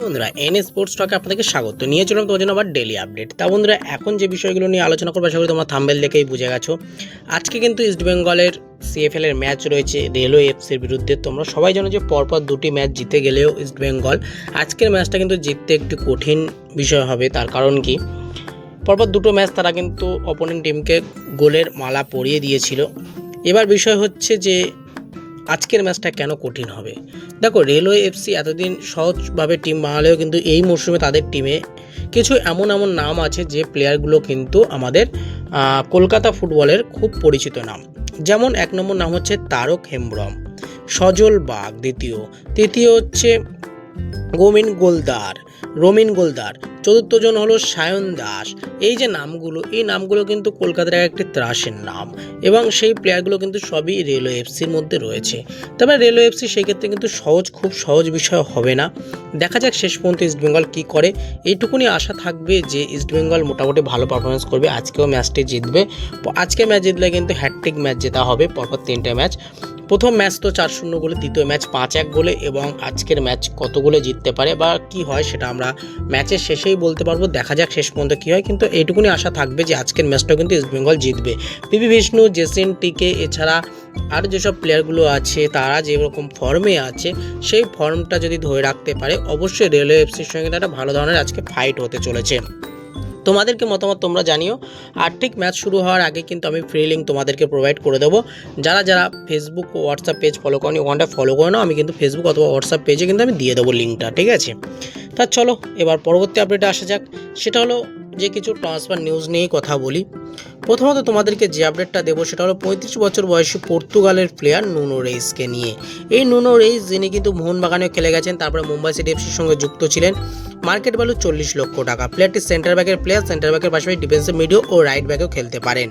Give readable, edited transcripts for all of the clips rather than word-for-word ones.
বন্ধুরা স্পোর্টস টকে আপনাদেরকে স্বাগত নিয়ে চলুন তোমার জন্য আবার ডেলি আপডেট। তা বন্ধুরা এখন যে বিষয়গুলো নিয়ে আলোচনা করবো আশা করি তোমরা থাম্বনেল দেখেই বুঝে গেছো। আজকে কিন্তু ইস্টবেঙ্গলের সিএফএল এর ম্যাচ রয়েছে রেলওয়ে এফসির বিরুদ্ধে। তোমরা সবাই জানো যে পরপর দুটি ম্যাচ জিতে গেলেও ইস্টবেঙ্গল আজকের ম্যাচটা কিন্তু জিততে একটু কঠিন বিষয় হবে। তার কারণ কি, পরপর দুটো ম্যাচ তারা কিন্তু অপোনেন্ট টিমকে গোলের মালা পরিয়ে দিয়েছিল। এবার বিষয় হচ্ছে যে আজকের ম্যাচটা কেন কঠিন হবে। দেখো, রেলওয়ে এফসি এতদিন সহজভাবে টিম বানালেও কিন্তু এই মরশুমে তাদের টিমে কিছু এমন নাম আছে যে প্লেয়ারগুলো কিন্তু আমাদের কলকাতা ফুটবলের খুব পরিচিত নাম। যেমন এক নম্বর নাম হচ্ছে তারক হেমব্রম, সজল বাগ তৃতীয় হচ্ছে রমিন গোলদার, চতুর্থ জন হলো সায়ন দাস। এই যে নামগুলো, এই নামগুলো কিন্তু কলকাতার একটি ত্রাসের নাম এবং সেই প্লেয়ারগুলো কিন্তু সবই রেলওয়ে এফসির মধ্যে রয়েছে। তবে রেলওয়ে এফসি সেই ক্ষেত্রে কিন্তু খুব সহজ বিষয় হবে না। দেখা যাক শেষ পর্যন্ত ইস্টবেঙ্গল কী করে। এইটুকুনি আশা থাকবে যে ইস্টবেঙ্গল মোটামুটি ভালো পারফরমেন্স করবে, আজকেও ম্যাচটি জিতবে। আজকে ম্যাচ জিতলে কিন্তু হ্যাটট্রিক ম্যাচ জেতা হবে পরপর 3টে ম্যাচ। প্রথম ম্যাচ তো 4-0 গোলে, দ্বিতীয় ম্যাচ 5-1 গোলে এবং আজকের ম্যাচ কত গোলে জিততে পারে বা কি হয় সেটা আমরা ম্যাচের শেষেই বলতে পারবো। দেখা যাক শেষ পর্যন্ত কী হয়, কিন্তু এইটুকুনি আশা থাকবে যে আজকের ম্যাচটাও কিন্তু ইস্টবেঙ্গল জিতবে। পিভি বিষ্ণু, জেসিন টিকে এছাড়া আর যেসব প্লেয়ারগুলো আছে তারা যেরকম ফর্মে আছে সেই ফর্মটা যদি ধরে রাখতে পারে অবশ্যই রেলওয়ে এফসির সঙ্গে একটা ভালো ধরনের আজকে ফাইট হতে চলেছে। তোমাদেরকে মতামত তোমরা জানিও। আর ঠিক ম্যাচ শুরু হওয়ার আগে কিন্তু আমি ফ্রি লিঙ্ক তোমাদেরকে প্রোভাইড করে দেবো। যারা ফেসবুক ও হোয়াটসঅ্যাপ পেজ ফলো করনি ওখানটা ফলো করে নাও। আমি কিন্তু ফেসবুক অথবা হোয়াটসঅ্যাপ পেজে কিন্তু আমি দিয়ে দেবো লিঙ্কটা, ঠিক আছে? তা চলো এবার পরবর্তী আপডেটে আসা যাক। সেটা হলো যে কিছু ট্রান্সফার নিউজ নিয়েই কথা বলি। প্রথমত তোমাদেরকে যে আপডেটটা দেবো সেটা হলো 35 বছর বয়সী পর্তুগালের প্লেয়ার নুনো রেইসকে নিয়ে। এই নুনো রেইস যিনি কিন্তু মোহনবাগানেও খেলে গেছেন, তারপরে মুম্বাই সিটি এফসির সঙ্গে যুক্ত ছিলেন। মার্কেট ভ্যালু 40 লক্ষ টাকা। প্লেয়ারটি সেন্টার ব্যাকের প্লেয়ার, সেন্টার ব্যাকের পাশাপাশি ডিফেন্সিভ মিডিও ও রাইট ব্যাকেও খেলতে পারেন।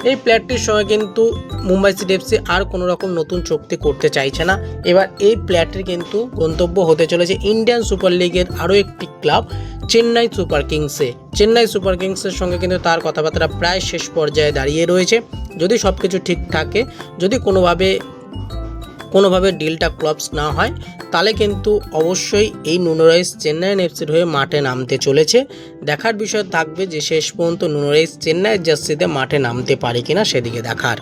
এই প্লেয়ারটির সঙ্গে কিন্তু মুম্বাই সিটি এফসি আর কোনো রকম নতুন চুক্তি করতে চাইছে না। এবার এই প্লেয়ারটির কিন্তু গন্তব্য হতে চলেছে ইন্ডিয়ান সুপার লিগের আরও একটি ক্লাব চেন্নাই সুপার কিংসের সঙ্গে কিন্তু তার কথাবার্তা প্রায় শেষ পর্যায়ে দাঁড়িয়ে রয়েছে। যদি সব কিছু ঠিক থাকে, যদি কোনোভাবে ডিলটা ক্লপস না হয়, তাহলে কিন্তু অবশ্যই এই নুনো রেইস চেন্নাই এফসির হয়ে মাঠে নামতে চলেছে। দেখার বিষয় থাকবে যে শেষ পর্যন্ত নুনো রেইস চেন্নাইয়ের জার্সিতে মাঠে নামতে পারে কিনা, সেদিকে দেখার।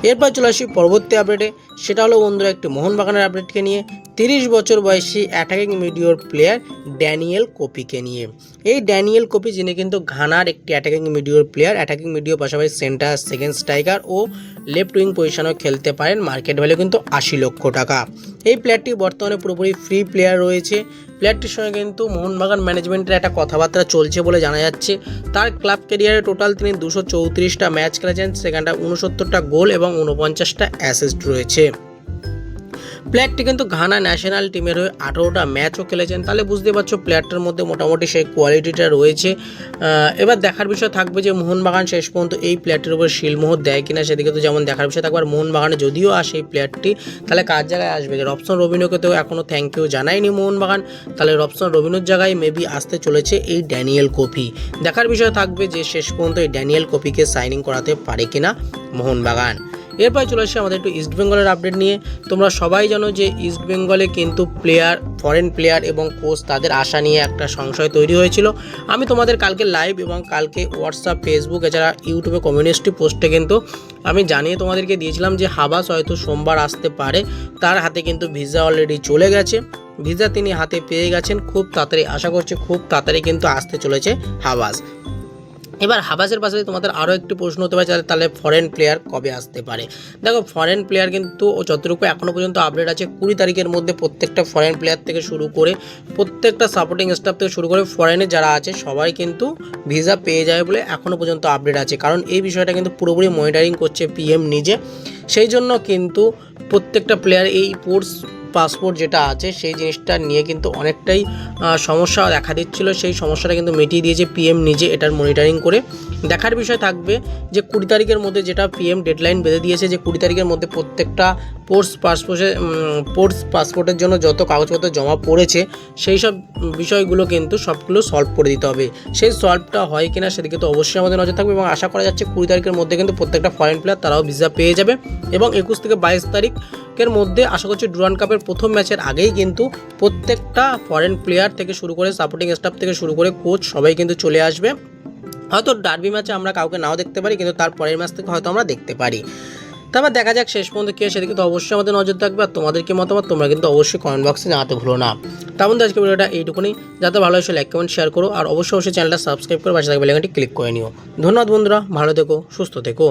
এরপর চলে আসি পরবর্তী আপডেটে। সেটা হলো বন্ধুরা একটি মোহনবাগানের আপডেটকে নিয়ে। 30 বছর বয়সী অ্যাটাকিং মিডিওর প্লেয়ার ড্যানিয়েল কোপিকে নিয়ে। এই ড্যানিয়েল কোপি যিনি কিন্তু ঘানার একটি অ্যাটাকিং মিডিওর প্লেয়ার, অ্যাটাকিং মিডিও পাশাপাশি সেন্টার, সেকেন্ড স্ট্রাইকার ও লেফট উইং পজিশনেও খেলতে পারেন। মার্কেট ভ্যালু কিন্তু 80 লক্ষ টাকা। এই প্লেয়ারটি বর্তমানে পুরোপুরি ফ্রি প্লেয়ার রয়েছে। প্লেয়ারটির সঙ্গে কিন্তু মোহনবাগান ম্যানেজমেন্টের একটা কথাবার্তা চলছে বলে জানা যাচ্ছে। তার ক্লাব ক্যারিয়ারে টোটাল তিনি 234টা ম্যাচ খেলেছেন, সেখানটা 69টা গোল এবং 49টা অ্যাসিস্ট রয়েছে। প্লেয়ারটি কিন্তু ঘানা ন্যাশনাল টিমের হয়ে 18টা ম্যাচও খেলেছেন। তাহলে বুঝতে পারছো প্লেয়ারটার মধ্যে মোটামুটি সেই কোয়ালিটিটা রয়েছে। এবার দেখার বিষয় থাকবে যে মোহনবাগান শেষ পর্যন্ত এই প্লেয়ারটির উপর শিলমোহর দেয় কিনা, সেদিকে তো যেমন দেখার বিষয় থাকবে। আর মোহনবাগানে যদিও আসে এই প্লেয়ারটি, তাহলে কার জায়গায় আসবে? রবসন রবিনোকে তো এখনও থ্যাংক ইউ জানায়নি মোহনবাগান, তাহলে রবসন রবিনোর জায়গায় মেবি আসতে চলেছে এই ড্যানিয়েল কোপি। দেখার বিষয় থাকবে যে শেষ পর্যন্ত এই ড্যানিয়েল কোপিকে সাইনিং করাতে পারে কিনা মোহনবাগান। এরপর চলে আসছে আমাদের একটু ইস্টবেঙ্গলের আপডেট নিয়ে। তোমরা সবাই জানো যে ইস্টবেঙ্গলে কিন্তু ফরেন প্লেয়ার এবং কোচ তাদের আশা নিয়ে একটা সংশয় তৈরি হয়েছিল। আমি তোমাদের কালকে লাইভ এবং কালকে হোয়াটসঅ্যাপ, ফেসবুক এছাড়া ইউটিউবে কমিউনিটি পোস্টে কিন্তু আমি জানিয়ে তোমাদেরকে দিয়েছিলাম যে হাবাস হয়তো সোমবার আসতে পারে। তার হাতে কিন্তু ভিসা অলরেডি চলে গেছে, ভিসা তিনি হাতে পেয়ে গেছেন। খুব তাড়াতাড়ি আশা করছি খুব তাড়াতাড়ি কিন্তু আসতে চলেছে হাবাস। এবার হাবাসের পাশাপাশি তোমাদের আরও একটি প্রশ্ন হতে পারে তাহলে ফরেন প্লেয়ার কবে আসতে পারে। দেখো, ফরেন প্লেয়ার কিন্তু যতটুকু এখনও পর্যন্ত আপডেট আছে 20 তারিখের মধ্যে প্রত্যেকটা ফরেন প্লেয়ার থেকে শুরু করে প্রত্যেকটা সাপোর্টিং স্টাফ থেকে শুরু করে ফরেনে যারা আছে সবাই কিন্তু ভিসা পেয়ে যাবে বলে এখনও পর্যন্ত আপডেট আছে। কারণ এই বিষয়টা কিন্তু পুরোপুরি মনিটরিং করছে পিএম নিজে। সেই জন্য কিন্তু প্রত্যেকটা প্লেয়ার এই পাসপোর্ট যেটা আছে সেই জিনিসটা নিয়ে কিন্তু অনেকটাই সমস্যা দেখা দিচ্ছিল। সেই সমস্যাটা কিন্তু মিটিয়ে দিয়েছে পিএম নিজে এটার মনিটরিং করে। দেখার বিষয় থাকবে যে 20 তারিখের মধ্যে, যেটা পিএম ডেডলাইন বেঁধে দিয়েছে যে 20 তারিখের মধ্যে প্রত্যেকটা পাসপোর্টের জন্য যত কাগজপত্র জমা পড়েছে সেই সব বিষয়গুলো কিন্তু সবগুলো সলভ করে দিতে হবে। সেই সলভটা হয় কিনা সেদিকে তো অবশ্যই আমাদের নজর থাকবে এবং আশা করা যাচ্ছে 20 তারিখের মধ্যে কিন্তু প্রত্যেকটা ফরেন প্লেয়ার তারাও ভিসা পেয়ে যাবে এবং 21 থেকে 22 তারিখের মধ্যে আশা করছি ডুরান্ড কাপের প্রথম ম্যাচের আগেই কিন্তু প্রত্যেকটা ফরেন প্লেয়ার থেকে শুরু করে সাপোর্টিং স্টাফ থেকে শুরু করে কোচ সবাই কিন্তু চলে আসবে। হয়তো ডার্বি ম্যাচে আমরা কাউকে নাও দেখতে পারি, কিন্তু তার পরের ম্যাচ থেকে হয়তো আমরা দেখতে পারি। তারপর দেখা যাক শেষ পর্যন্ত কী হয়, সেদিকে তো অবশ্যই আমাদের নজর থাকবে। আর তোমাদের কি মতামত তোমরা কিন্তু অবশ্যই কমেন্ট বক্সে জানাতে ভুলো না। তেমন আজকে ভিডিওটা এইটুকুনি, যাতে ভালো হয় লাইক কমেন্ট শেয়ার করো আর অবশ্যই চ্যানেলটা সাবস্ক্রাইব করে পাশে থাকা বেল আইকনটি ক্লিক করে নিও। ধন্যবাদ বন্ধুরা, ভালো থেকো, সুস্থ থেকো।